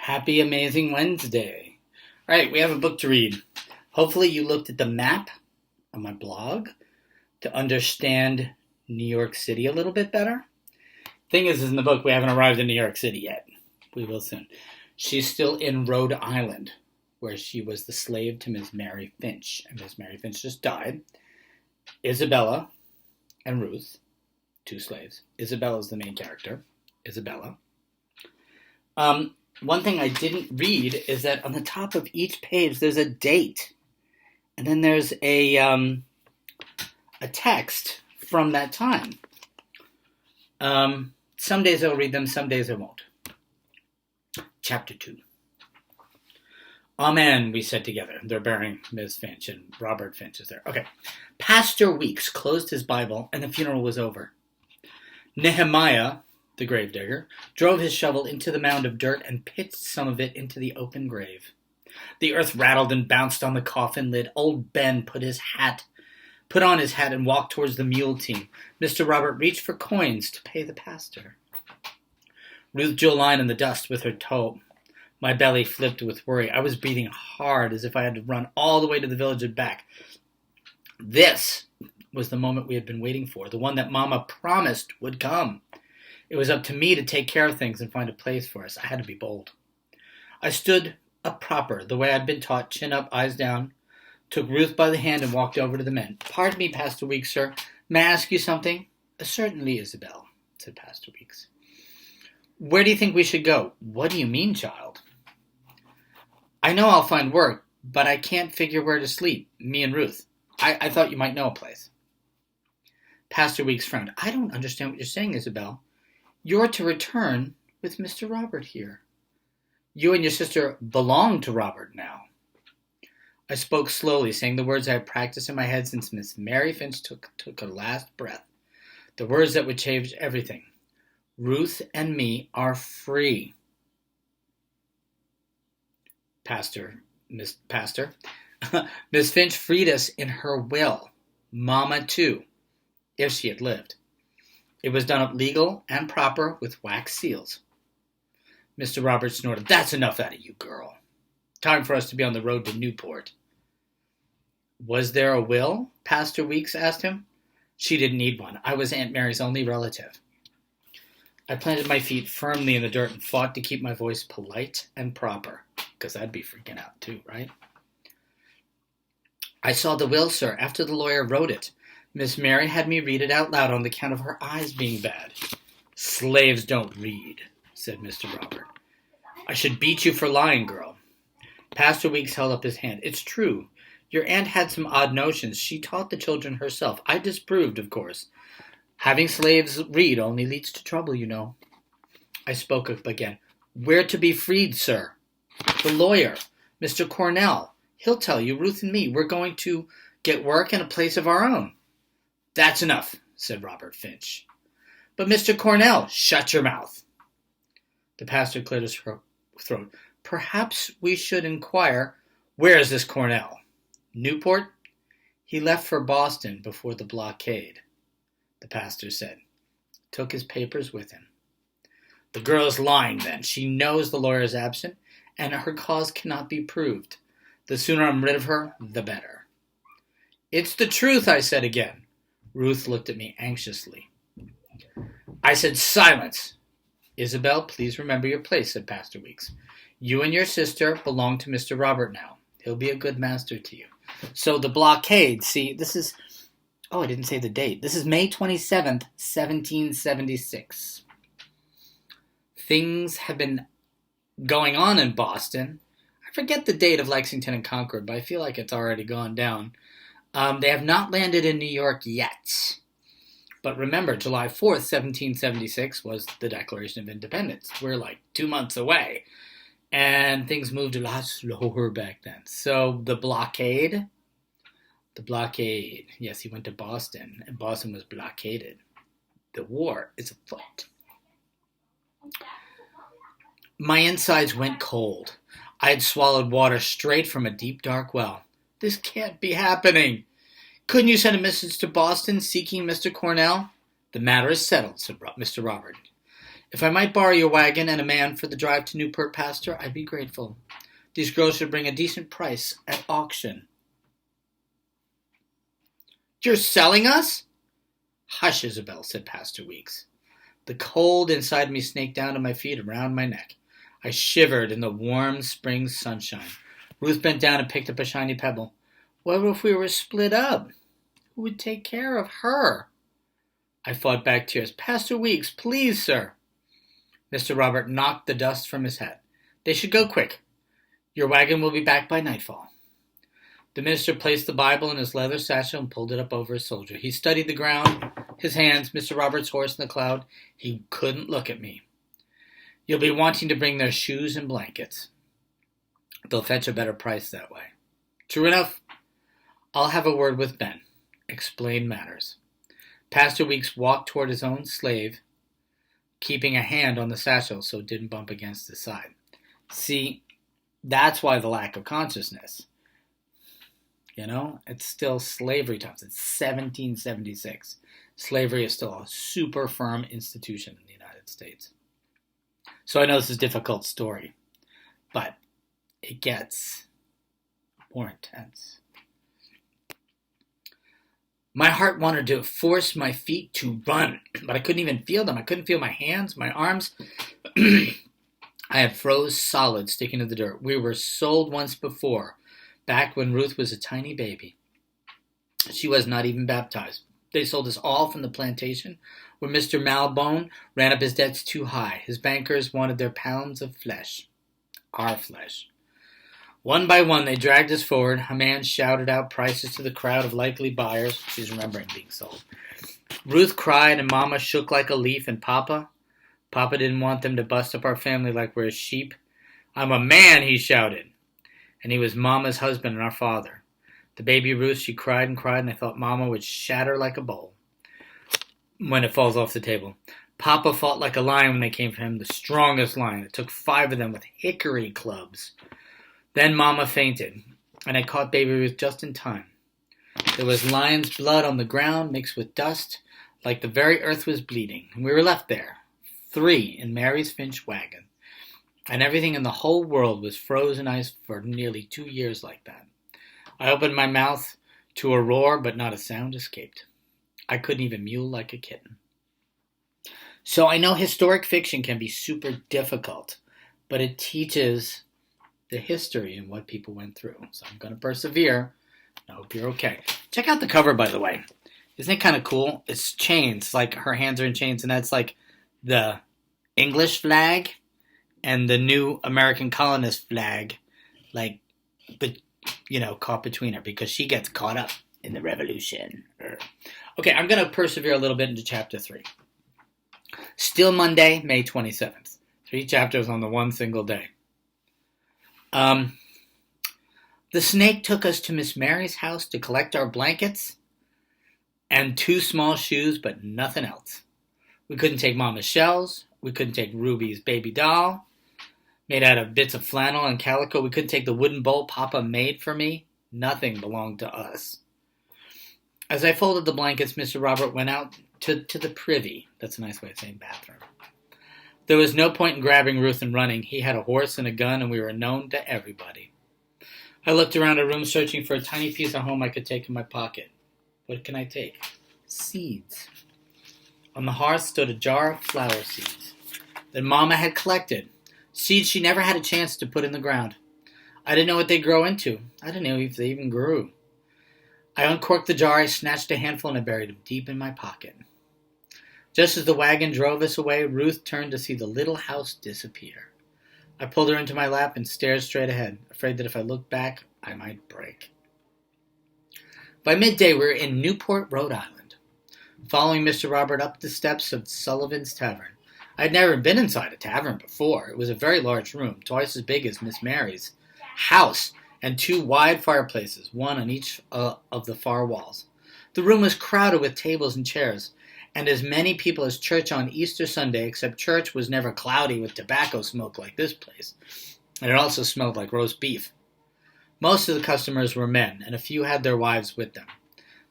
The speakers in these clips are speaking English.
Happy Amazing Wednesday. All right, we have a book to read. Hopefully you looked at the map on my blog to understand New York City a little bit better. Thing is, in the book, we haven't arrived in New York City yet. We will soon. She's still in Rhode Island, where she was the slave to Miss Mary Finch. And Miss Mary Finch just died. Isabella and Ruth, two slaves. Isabella's the main character. Isabella. One thing I didn't read is that on the top of each page there's a date. And then there's a text from that time. Some days I'll read them, some days I won't. Chapter 2. Amen, we said together. They're burying Ms. Finch, and Robert Finch is there. Okay. Pastor Weeks closed his Bible, and the funeral was over. Nehemiah, the gravedigger, drove his shovel into the mound of dirt and pitched some of it into the open grave. The earth rattled and bounced on the coffin lid. Old Ben put on his hat and walked towards the mule team. Mr. Robert reached for coins to pay the pastor. Ruth drew a line in the dust with her toe. My belly flipped with worry. I was breathing hard as if I had to run all the way to the village and back. This was the moment we had been waiting for, the one that Mama promised would come. It was up to me to take care of things and find a place for us. I had to be bold. I stood up proper, the way I'd been taught, chin up, eyes down, took Ruth by the hand and walked over to the men. Pardon me, Pastor Weeks, sir. May I ask you something? Certainly, Isabel, said Pastor Weeks. Where do you think we should go? What do you mean, child? I know I'll find work, but I can't figure where to sleep, me and Ruth. I thought you might know a place. Pastor Weeks frowned. I don't understand what you're saying, Isabel. You're to return with Mr. Robert here. You and your sister belong to Robert now. I spoke slowly, saying the words I had practiced in my head since Miss Mary Finch took her last breath. The words that would change everything. Ruth and me are free. Miss Finch freed us in her will. Mama, too, if she had lived. It was done up legal and proper with wax seals. Mr. Roberts snorted. That's enough out of you, girl. Time for us to be on the road to Newport. Was there a will? Pastor Weeks asked him. She didn't need one. I was Aunt Mary's only relative. I planted my feet firmly in the dirt and fought to keep my voice polite and proper, because I'd be freaking out too, right? I saw the will, sir, after the lawyer wrote it. Miss Mary had me read it out loud on the count of her eyes being bad. Slaves don't read, said Mr. Robert. I should beat you for lying, girl. Pastor Weeks held up his hand. It's true. Your aunt had some odd notions. She taught the children herself. I disapproved, of course. Having slaves read only leads to trouble, you know. I spoke up again. We're to be freed, sir. The lawyer, Mr. Cornell, he'll tell you, Ruth and me, we're going to get work and a place of our own. That's enough, said Robert Finch. But Mr. Cornell, shut your mouth. The pastor cleared his throat. Perhaps we should inquire, where is this Cornell? Newport? He left for Boston before the blockade, the pastor said. Took his papers with him. The girl is lying then. She knows the lawyer is absent, and her cause cannot be proved. The sooner I'm rid of her, the better. It's the truth, I said again. Ruth looked at me anxiously. I said, silence. Isabel, please remember your place, said Pastor Weeks. You and your sister belong to Mr. Robert now. He'll be a good master to you. So the blockade, see, this is, I didn't say the date. This is May 27th, 1776. Things have been going on in Boston. I forget the date of Lexington and Concord, but I feel like it's already gone down. They have not landed in New York yet. But remember, July 4th, 1776 was the Declaration of Independence. We're like 2 months away. And things moved a lot slower back then. So the blockade. Yes, he went to Boston, and Boston was blockaded. The war is afoot. My insides went cold. I had swallowed water straight from a deep, dark well. This can't be happening. Couldn't you send a message to Boston seeking Mr. Cornell? The matter is settled, said Mr. Robert. If I might borrow your wagon and a man for the drive to Newport, Pastor, I'd be grateful. These girls should bring a decent price at auction. You're selling us? Hush, Isabel, said Pastor Weeks. The cold inside me snaked down to my feet around my neck. I shivered in the warm spring sunshine. Ruth bent down and picked up a shiny pebble. What if we were split up? Who would take care of her? I fought back tears. Pastor Weeks, please, sir. Mr. Robert knocked the dust from his hat. They should go quick. Your wagon will be back by nightfall. The minister placed the Bible in his leather satchel and pulled it up over his shoulder. He studied the ground, his hands, Mr. Robert's horse in the cloud. He couldn't look at me. You'll be wanting to bring their shoes and blankets. They'll fetch a better price that way. True enough. I'll have a word with Ben. Explain matters. Pastor Weeks walked toward his own slave, keeping a hand on the satchel so it didn't bump against his side. See, that's why the lack of consciousness. You know, it's still slavery times. It's 1776. Slavery is still a super firm institution in the United States. So I know this is a difficult story, but it gets more intense. My heart wanted to force my feet to run, but I couldn't even feel them. I couldn't feel my hands, my arms. I had froze solid sticking to the dirt. We were sold once before, back when Ruth was a tiny baby. She was not even baptized. They sold us all from the plantation where Mr. Malbone ran up his debts too high. His bankers wanted their pounds of flesh, our flesh. One by one, they dragged us forward. A man shouted out prices to the crowd of likely buyers. She's remembering being sold. Ruth cried and Mama shook like a leaf. And Papa didn't want them to bust up our family like we're sheep. I'm a man, he shouted. And he was Mama's husband and our father. The baby Ruth, she cried and cried, and I thought Mama would shatter like a bowl when it falls off the table. Papa fought like a lion when they came for him, the strongest lion. It took 5 of them with hickory clubs. Then Mama fainted, and I caught baby Ruth just in time. There was lion's blood on the ground mixed with dust, like the very earth was bleeding. And we were left there, 3 in Mary's Finch wagon. And everything in the whole world was frozen ice for nearly 2 years like that. I opened my mouth to a roar, but not a sound escaped. I couldn't even mew like a kitten. So I know historic fiction can be super difficult, but it teaches the history and what people went through. So I'm going to persevere. I hope you're okay. Check out the cover, by the way. Isn't it kind of cool? It's chains, like her hands are in chains, and that's like the English flag and the new American colonist flag, like, caught between her because she gets caught up in the revolution. Okay, I'm going to persevere a little bit into chapter 3. Still Monday, May 27th. 3 chapters on the one single day. The snake took us to Miss Mary's house to collect our blankets and 2 small shoes, but nothing else. We couldn't take Mama's shells. We couldn't take Ruby's baby doll, made out of bits of flannel and calico. We couldn't take the wooden bowl Papa made for me. Nothing belonged to us. As I folded the blankets, Mr. Robert went out to the privy. That's a nice way of saying bathroom. There was no point in grabbing Ruth and running. He had a horse and a gun, and we were known to everybody. I looked around the room searching for a tiny piece of home I could take in my pocket. What can I take? Seeds. On the hearth stood a jar of flower seeds that Mama had collected. Seeds she never had a chance to put in the ground. I didn't know what they'd grow into. I didn't know if they even grew. I uncorked the jar, I snatched a handful, and I buried them deep in my pocket. Just as the wagon drove us away, Ruth turned to see the little house disappear. I pulled her into my lap and stared straight ahead, afraid that if I looked back, I might break. By midday, we were in Newport, Rhode Island, following Mr. Robert up the steps of Sullivan's Tavern. I had never been inside a tavern before. It was a very large room, twice as big as Miss Mary's house, and 2 wide fireplaces, one on each of the far walls. The room was crowded with tables and chairs, and as many people as church on Easter Sunday, except church was never cloudy with tobacco smoke like this place, and it also smelled like roast beef. Most of the customers were men, and a few had their wives with them.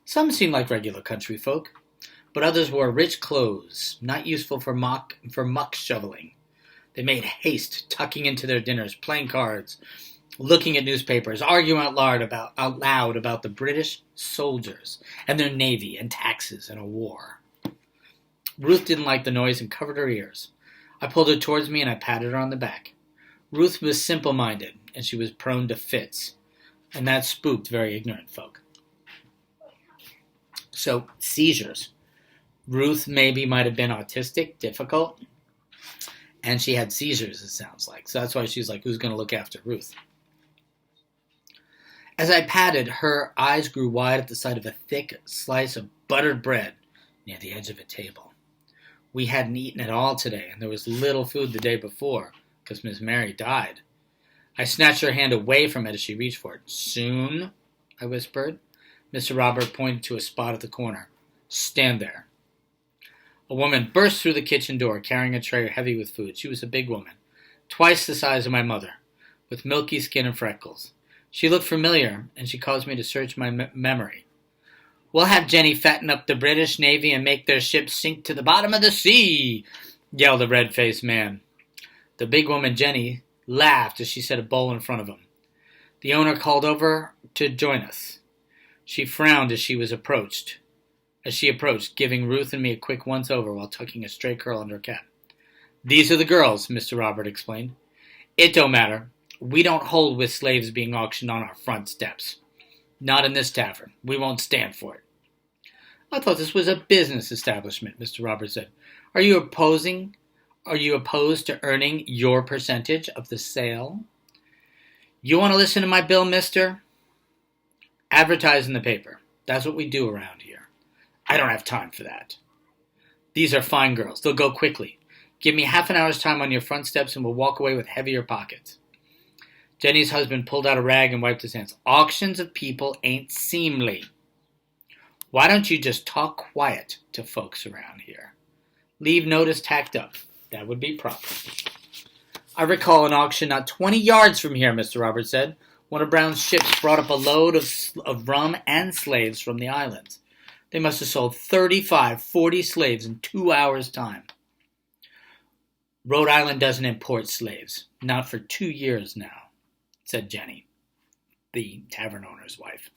Some seemed like regular country folk. but others wore rich clothes, not useful for muck shoveling. They made haste, tucking into their dinners, playing cards, looking at newspapers, arguing out loud about the British soldiers and their navy and taxes and a war. Ruth didn't like the noise and covered her ears. I pulled her towards me and I patted her on the back. Ruth was simple-minded, and she was prone to fits, and that spooked very ignorant folk. So, seizures. Ruth maybe might have been autistic, difficult, and she had seizures, it sounds like. So that's why she's like, who's going to look after Ruth? As I patted, her eyes grew wide at the sight of a thick slice of buttered bread near the edge of a table. We hadn't eaten at all today, and there was little food the day before, because Miss Mary died. I snatched her hand away from it as she reached for it. Soon, I whispered. Mr. Robert pointed to a spot at the corner. Stand there. A woman burst through the kitchen door, carrying a tray heavy with food. She was a big woman, twice the size of my mother, with milky skin and freckles. She looked familiar, and she caused me to search my memory. We'll have Jenny fatten up the British Navy and make their ships sink to the bottom of the sea, yelled the red-faced man. The big woman, Jenny, laughed as she set a bowl in front of him. The owner called over to join us. She frowned as she approached, giving Ruth and me a quick once-over while tucking a stray curl under her cap. These are the girls, Mr. Robert explained. It don't matter. We don't hold with slaves being auctioned on our front steps. Not in this tavern. We won't stand for it. I thought this was a business establishment, Mr. Roberts said. Are you opposed to earning your percentage of the sale? You want to listen to my bill, mister? Advertise in the paper. That's what we do around here. I don't have time for that. These are fine girls. They'll go quickly. Give me half an hour's time on your front steps and we'll walk away with heavier pockets. Jenny's husband pulled out a rag and wiped his hands. Auctions of people ain't seemly. Why don't you just talk quiet to folks around here? Leave notice tacked up. That would be proper. I recall an auction not 20 yards from here, Mr. Roberts said. One of Brown's ships brought up a load of rum and slaves from the islands. They must have sold 40 slaves in 2 hours' time. Rhode Island doesn't import slaves. Not for 2 years now, said Jenny, the tavern owner's wife.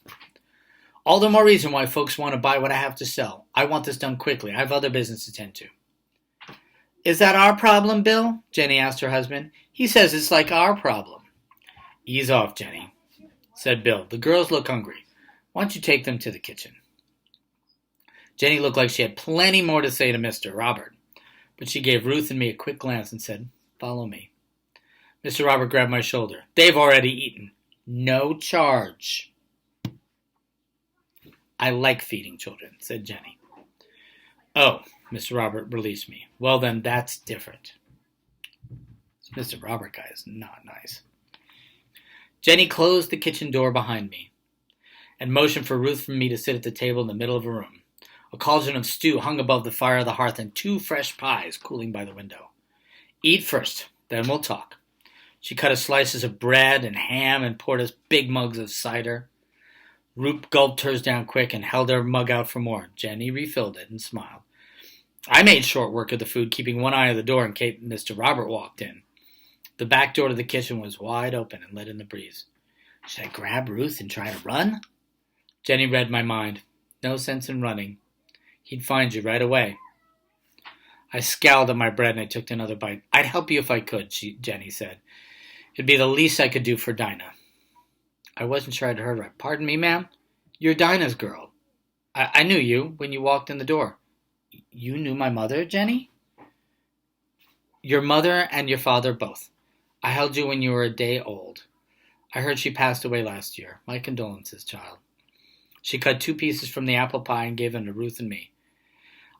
All the more reason why folks want to buy what I have to sell. I want this done quickly. I have other business to tend to. Is that our problem, Bill? Jenny asked her husband. He says it's like our problem. Ease off, Jenny, said Bill. The girls look hungry. Why don't you take them to the kitchen? Jenny looked like she had plenty more to say to Mr. Robert, but she gave Ruth and me a quick glance and said, follow me. Mr. Robert grabbed my shoulder. They've already eaten. No charge. I like feeding children, said Jenny. Oh, Mr. Robert released me. Well, then that's different. This Mr. Robert guy is not nice. Jenny closed the kitchen door behind me and motioned for Ruth and me to sit at the table in the middle of a room. A cauldron of stew hung above the fire of the hearth and 2 fresh pies cooling by the window. Eat first, then we'll talk. She cut us slices of bread and ham and poured us big mugs of cider. Ruth gulped hers down quick and held her mug out for more. Jenny refilled it and smiled. I made short work of the food, keeping one eye on the door in case Mr. Robert walked in. The back door to the kitchen was wide open and let in the breeze. Should I grab Ruth and try to run? Jenny read my mind. No sense in running. He'd find you right away. I scowled at my bread and I took another bite. I'd help you if I could, Jenny said. It'd be the least I could do for Dinah. I wasn't sure I'd heard right. Pardon me, ma'am? You're Dinah's girl. I knew you when you walked in the door. You knew my mother, Jenny? Your mother and your father both. I held you when you were a day old. I heard she passed away last year. My condolences, child. She cut 2 pieces from the apple pie and gave them to Ruth and me.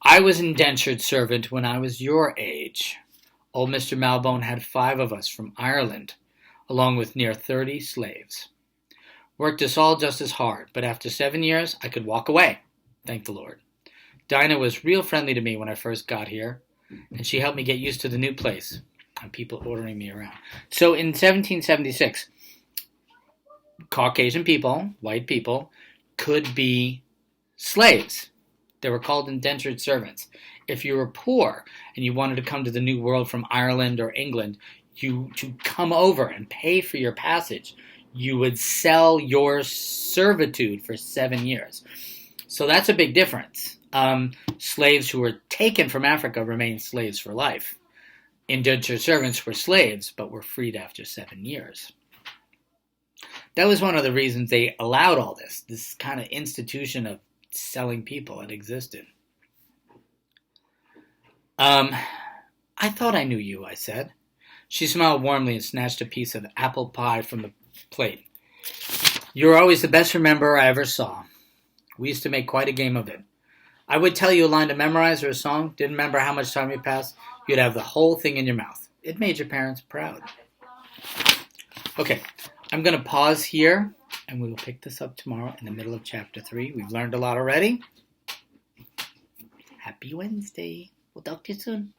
I was indentured servant when I was your age. Old Mr. Malbone had 5 of us from Ireland, along with near 30 slaves. Worked us all just as hard, but after 7 years, I could walk away. Thank the Lord. Dinah was real friendly to me when I first got here, and she helped me get used to the new place and people ordering me around. So in 1776, Caucasian people, white people, could be slaves. They were called indentured servants. If you were poor and you wanted to come to the New World from Ireland or England, to come over and pay for your passage, you would sell your servitude for 7 years. So that's a big difference. Slaves who were taken from Africa remained slaves for life. Indentured servants were slaves, but were freed after 7 years. That was one of the reasons they allowed all this kind of institution of selling people had existed. I thought I knew you, I said. She smiled warmly and snatched a piece of apple pie from the plate. You were always the best rememberer I ever saw. We used to make quite a game of it. I would tell you a line to memorize or a song, didn't remember how much time you passed, you'd have the whole thing in your mouth. It made your parents proud. Okay, I'm going to pause here, and we will pick this up tomorrow in the middle of Chapter 3. We've learned a lot already. Happy Wednesday. We'll talk to you soon.